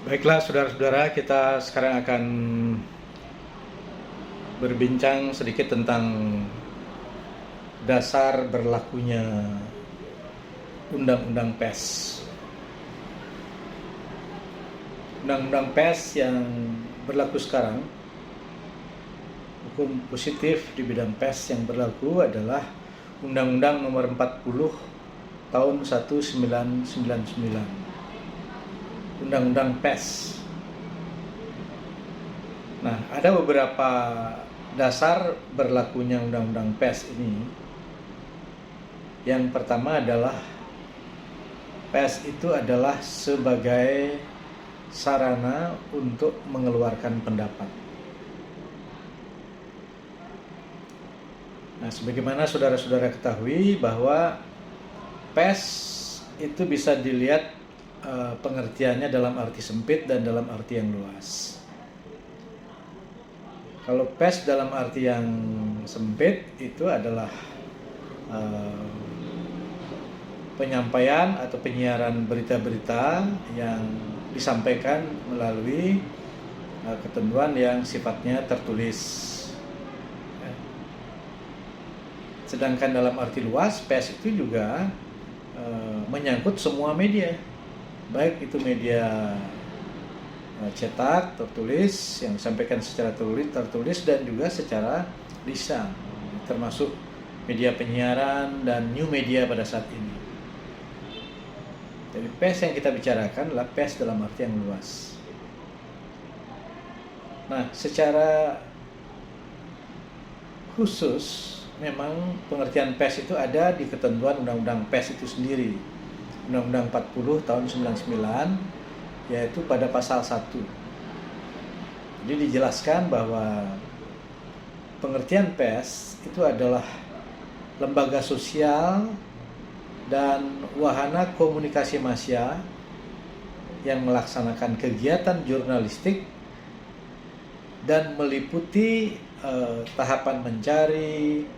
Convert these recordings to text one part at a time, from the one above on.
Baiklah saudara-saudara, kita sekarang akan berbincang sedikit tentang dasar berlakunya Undang-Undang PES. Undang-Undang PES yang berlaku sekarang, hukum positif di bidang PES yang berlaku adalah Undang-Undang Nomor 40 Tahun 1999. Undang-Undang PES. Nah, ada beberapa dasar berlakunya Undang-Undang PES ini. Yang pertama adalah PES itu adalah sebagai sarana untuk mengeluarkan pendapat. Nah, sebagaimana saudara-saudara ketahui bahwa PES itu bisa dilihat pengertiannya dalam arti sempit dan dalam arti yang luas. Kalau PES dalam arti yang sempit itu adalah penyampaian atau penyiaran berita-berita yang disampaikan melalui ketentuan yang sifatnya tertulis. Sedangkan dalam arti luas, PES itu juga menyangkut semua media, baik itu media cetak, tertulis, yang disampaikan secara tertulis dan juga secara lisan, termasuk media penyiaran dan new media pada saat ini. Jadi PES yang kita bicarakan adalah PES dalam arti yang luas. Nah, secara khusus memang pengertian PES itu ada di ketentuan Undang-Undang PES itu sendiri. Undang-Undang 40 tahun 99, yaitu pada pasal 1. Jadi dijelaskan bahwa pengertian PES itu adalah lembaga sosial dan wahana komunikasi massa yang melaksanakan kegiatan jurnalistik dan meliputi tahapan mencari,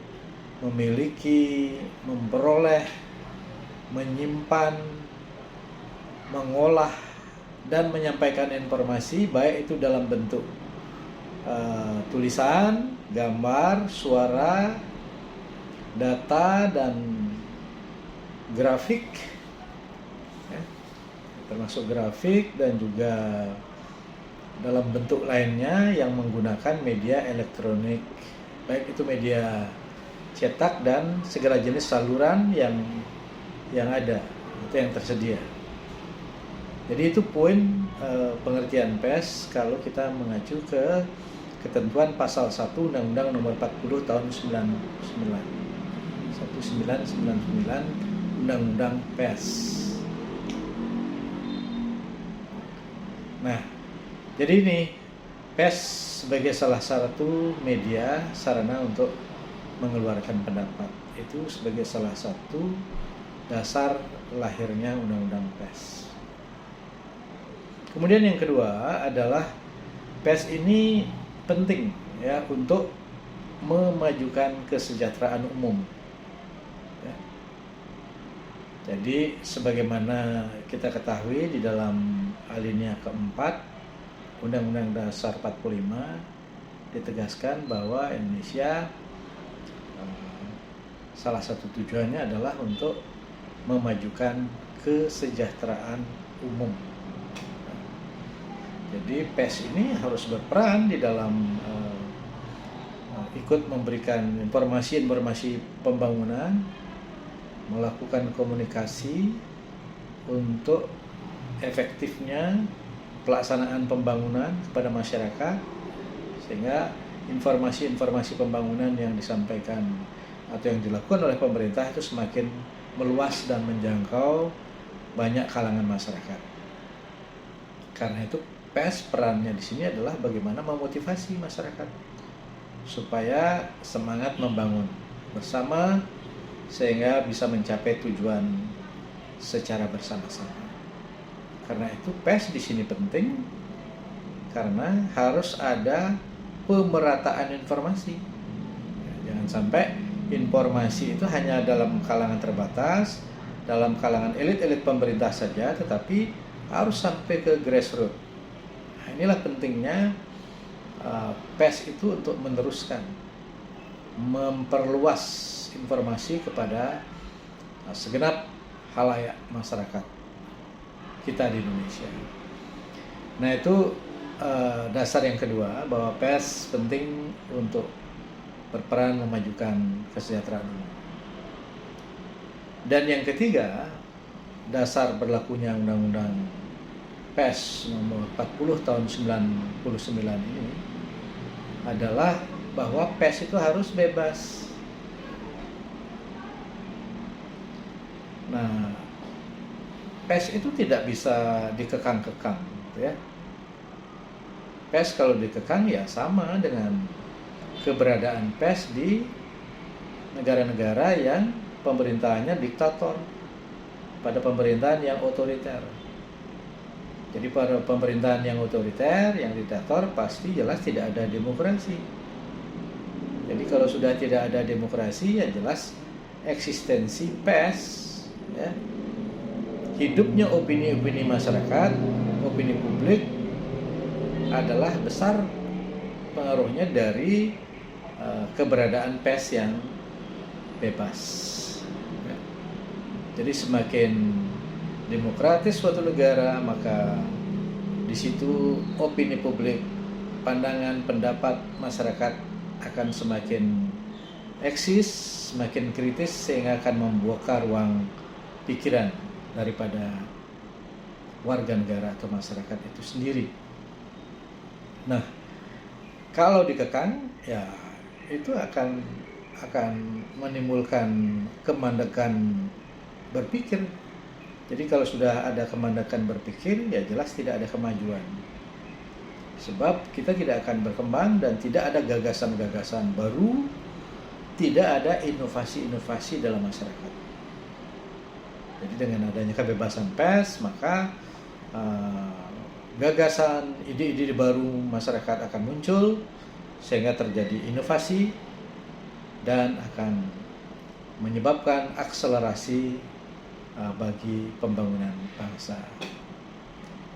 memiliki, memperoleh, menyimpan, mengolah, dan menyampaikan informasi baik itu dalam bentuk tulisan, gambar, suara, data, dan grafik, ya, termasuk grafik dan juga dalam bentuk lainnya yang menggunakan media elektronik, baik itu media cetak dan segala jenis saluran yang ada, itu yang tersedia. Jadi itu poin pengertian PES kalau kita mengacu ke ketentuan pasal 1 Undang-Undang Nomor 40 tahun 1999 Undang-Undang PES. Nah, jadi ini PES sebagai salah satu media sarana untuk mengeluarkan pendapat. Itu sebagai salah satu dasar lahirnya Undang-Undang PES. Kemudian yang kedua adalah PES ini penting ya untuk memajukan kesejahteraan umum. Ya. Jadi sebagaimana kita ketahui di dalam alinea keempat Undang-Undang Dasar 45 ditegaskan bahwa Indonesia salah satu tujuannya adalah untuk memajukan kesejahteraan umum. Jadi PES ini harus berperan di dalam ikut memberikan informasi pembangunan, melakukan komunikasi untuk efektifnya pelaksanaan pembangunan kepada masyarakat, sehingga informasi pembangunan yang disampaikan atau yang dilakukan oleh pemerintah itu semakin meluas dan menjangkau banyak kalangan masyarakat. Karena itu PES perannya di sini adalah bagaimana memotivasi masyarakat supaya semangat membangun bersama sehingga bisa mencapai tujuan secara bersama-sama. Karena itu PES di sini penting karena harus ada pemerataan informasi. Jangan sampai informasi itu hanya dalam kalangan terbatas, dalam kalangan elit-elit pemerintah saja, tetapi harus sampai ke grassroots, inilah pentingnya pers itu untuk meneruskan, memperluas informasi kepada segenap khalayak masyarakat kita di Indonesia. Nah, itu dasar yang kedua, bahwa pers penting untuk berperan memajukan kesejahteraan umum. Dan yang ketiga, dasar berlakunya Undang-Undang Pers nomor 40 tahun 99 ini adalah bahwa pers itu harus bebas. Nah, pers itu tidak bisa dikekang-kekang, ya. Pers kalau dikekang ya sama dengan keberadaan pers di negara-negara yang pemerintahannya diktator, pada pemerintahan yang otoriter. Jadi pada pemerintahan yang otoriter, yang diktator, pasti jelas tidak ada demokrasi. Jadi kalau sudah tidak ada demokrasi, ya jelas eksistensi pers, ya, hidupnya opini-opini masyarakat, opini publik adalah besar pengaruhnya dari keberadaan pers yang bebas. Ya. Jadi semakin demokratis suatu negara, maka di situ opini publik, pandangan, pendapat masyarakat akan semakin eksis, semakin kritis, sehingga akan membuka ruang pikiran daripada warga negara atau masyarakat itu sendiri. Nah, kalau dikekang, ya itu akan menimbulkan kemandekan berpikir. Jadi kalau sudah ada kemandekan berpikir, ya jelas tidak ada kemajuan. Sebab kita tidak akan berkembang dan tidak ada gagasan-gagasan baru, tidak ada inovasi-inovasi dalam masyarakat. Jadi dengan adanya kebebasan pers, maka gagasan, ide-ide baru masyarakat akan muncul, sehingga terjadi inovasi dan akan menyebabkan akselerasi bagi pembangunan bangsa.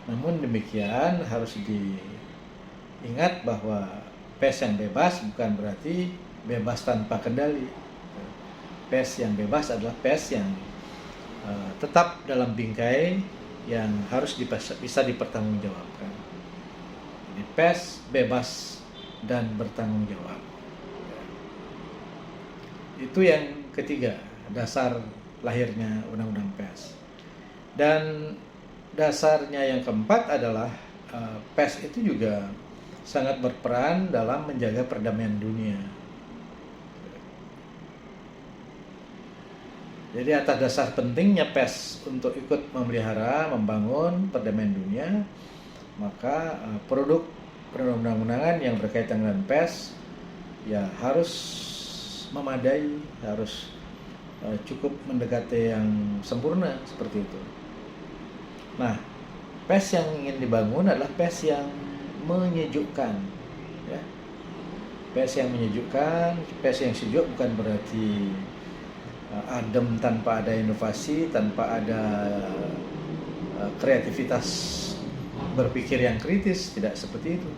Namun demikian, harus diingat bahwa pers yang bebas bukan berarti bebas tanpa kendali. Pers yang bebas adalah pers yang tetap dalam bingkai yang harus bisa dipertanggungjawabkan. Jadi pers bebas dan bertanggung jawab. Itu yang ketiga, dasar lahirnya Undang-Undang Pers. Dan dasarnya yang keempat adalah pers itu juga sangat berperan dalam menjaga perdamaian dunia. Jadi atas dasar pentingnya pers untuk ikut memelihara, membangun perdamaian dunia, maka produk perundang-undangan yang berkaitan dengan pers ya harus memadai, harus cukup mendekati yang sempurna seperti itu. Nah, pers yang ingin dibangun adalah pers yang menyejukkan, ya. Pers yang menyejukkan, pers yang sejuk bukan berarti adem tanpa ada inovasi, tanpa ada kreativitas berpikir yang kritis, tidak seperti itu.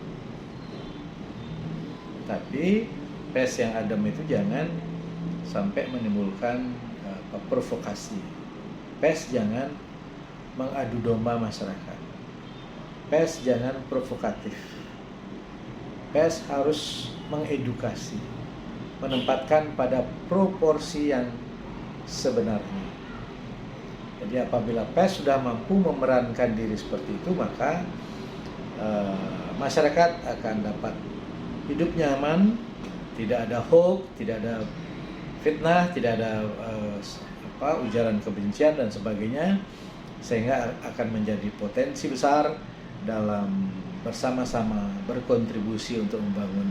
Tapi pers yang adem itu jangan sampai menimbulkan provokasi. Pers jangan mengadu domba masyarakat. Pers jangan provokatif. Pers harus mengedukasi, menempatkan pada proporsi yang sebenarnya. Jadi apabila pers sudah mampu memerankan diri seperti itu, maka masyarakat akan dapat hidup nyaman, tidak ada hoax, tidak ada fitnah, tidak ada ujaran kebencian dan sebagainya, sehingga akan menjadi potensi besar dalam bersama-sama berkontribusi untuk membangun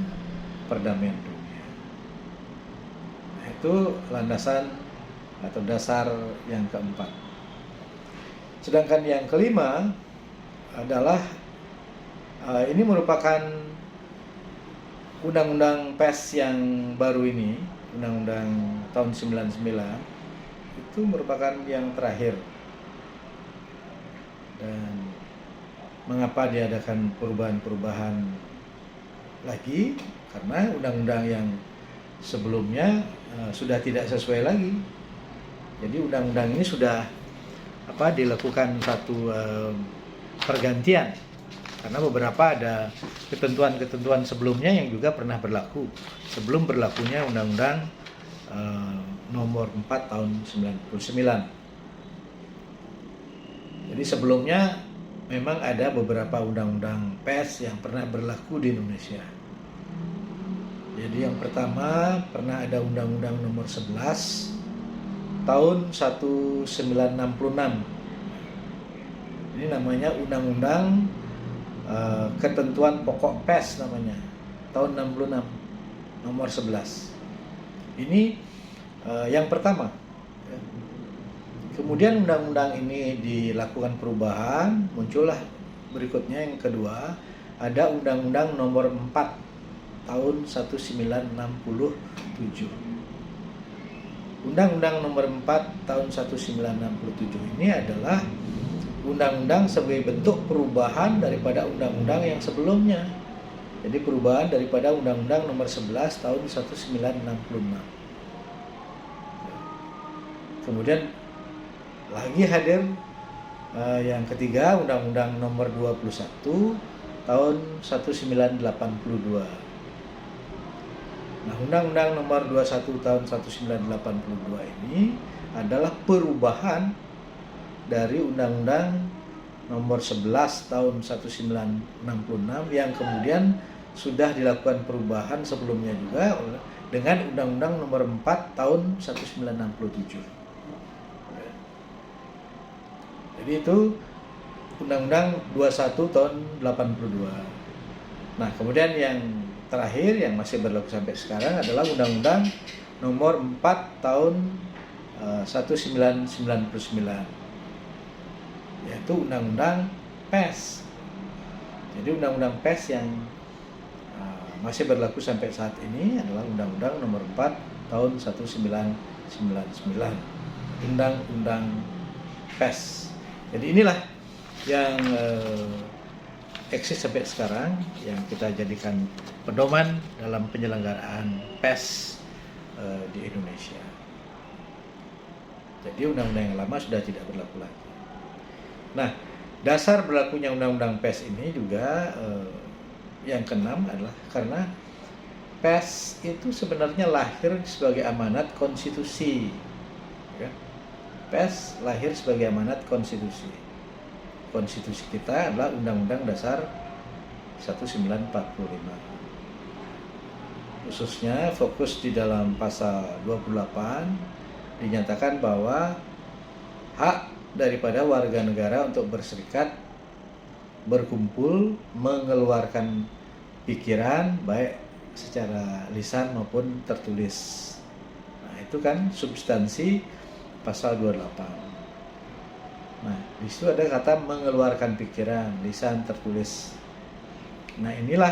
perdamaian dunia. Nah, itu landasan atau dasar yang keempat. Sedangkan yang kelima adalah ini merupakan undang-undang pers yang baru ini, undang-undang tahun 99, itu merupakan yang terakhir. Dan Mengapa diadakan perubahan-perubahan lagi? Karena undang-undang yang sebelumnya sudah tidak sesuai lagi. Jadi undang-undang ini sudah dilakukan satu pergantian, karena beberapa ada ketentuan-ketentuan sebelumnya yang juga pernah berlaku sebelum berlakunya Undang-Undang nomor 4 tahun 99. Jadi sebelumnya memang ada beberapa undang-undang pers yang pernah berlaku di Indonesia. Jadi yang pertama pernah ada Undang-Undang nomor 11 tahun 1966. Ini namanya Undang-Undang Ketentuan Pokok Pers namanya, tahun 66, nomor 11. Ini yang pertama. Kemudian undang-undang ini dilakukan perubahan, muncullah berikutnya yang kedua, ada Undang-Undang nomor 4 tahun 1967. Undang-Undang nomor 4 tahun 1967 ini adalah undang-undang sebagai bentuk perubahan daripada undang-undang yang sebelumnya. Jadi perubahan daripada Undang-Undang nomor 11 tahun 1966. Kemudian lagi hadir yang ketiga, Undang-Undang nomor 21 tahun 1982. Nah, Undang-Undang nomor 21 tahun 1982 ini adalah perubahan dari Undang-Undang nomor 11 tahun 1966 yang kemudian sudah dilakukan perubahan sebelumnya juga dengan Undang-Undang nomor 4 tahun 1967. Jadi itu Undang-Undang 21 tahun 82. Nah, kemudian yang terakhir yang masih berlaku sampai sekarang adalah Undang-Undang nomor 4 tahun 1999, yaitu Undang-Undang Pers. Jadi Undang-Undang Pers yang masih berlaku sampai saat ini adalah Undang-Undang nomor 4 tahun 1999, Undang-Undang Pers. Jadi inilah yang eksis sampai sekarang yang kita jadikan pedoman dalam penyelenggaraan pers di Indonesia. Jadi undang-undang yang lama sudah tidak berlaku lagi. Nah, dasar berlakunya undang-undang pers ini juga yang keenam adalah karena pers itu sebenarnya lahir sebagai amanat konstitusi. Ya. Pers lahir sebagai amanat konstitusi. Konstitusi kita adalah Undang-Undang Dasar 1945. Khususnya fokus di dalam pasal 28 dinyatakan bahwa hak daripada warga negara untuk berserikat, berkumpul, mengeluarkan pikiran baik secara lisan maupun tertulis. Nah, itu kan substansi pasal 28. Nah, di situ ada kata mengeluarkan pikiran, lisan, tertulis. Nah, inilah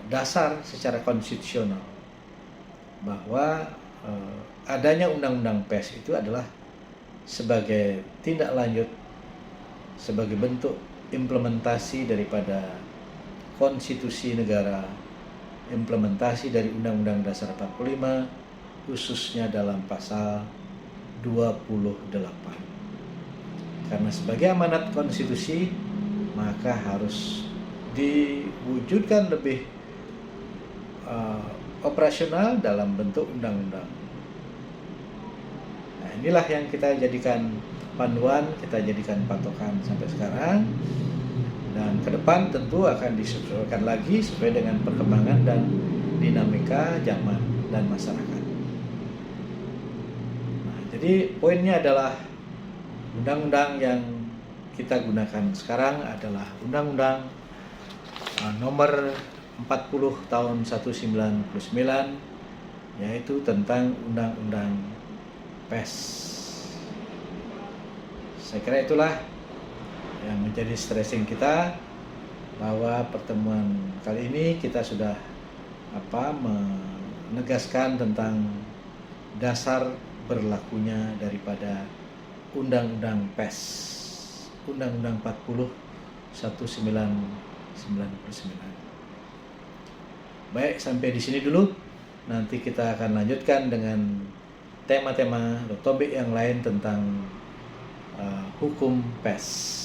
dasar secara konstitusional bahwa adanya undang-undang pers itu adalah sebagai tindak lanjut, sebagai bentuk implementasi daripada konstitusi negara, implementasi dari Undang-Undang Dasar 45, khususnya dalam pasal 28. Karena sebagai amanat konstitusi maka harus diwujudkan lebih operasional dalam bentuk undang-undang. Nah, inilah yang kita jadikan panduan, kita jadikan patokan sampai sekarang, dan ke depan tentu akan disesuaikan lagi sesuai dengan perkembangan dan dinamika zaman dan masyarakat. Jadi poinnya adalah undang-undang yang kita gunakan sekarang adalah Undang-Undang nomor 40 tahun 1999, yaitu tentang Undang-Undang Pers. Saya kira itulah yang menjadi stressing kita, bahwa pertemuan kali ini kita sudah menegaskan tentang dasar berlakunya daripada Undang-Undang Pers. Undang-Undang 40 1999. Baik, sampai di sini dulu. Nanti kita akan lanjutkan dengan tema-tema atau topik yang lain tentang hukum pers.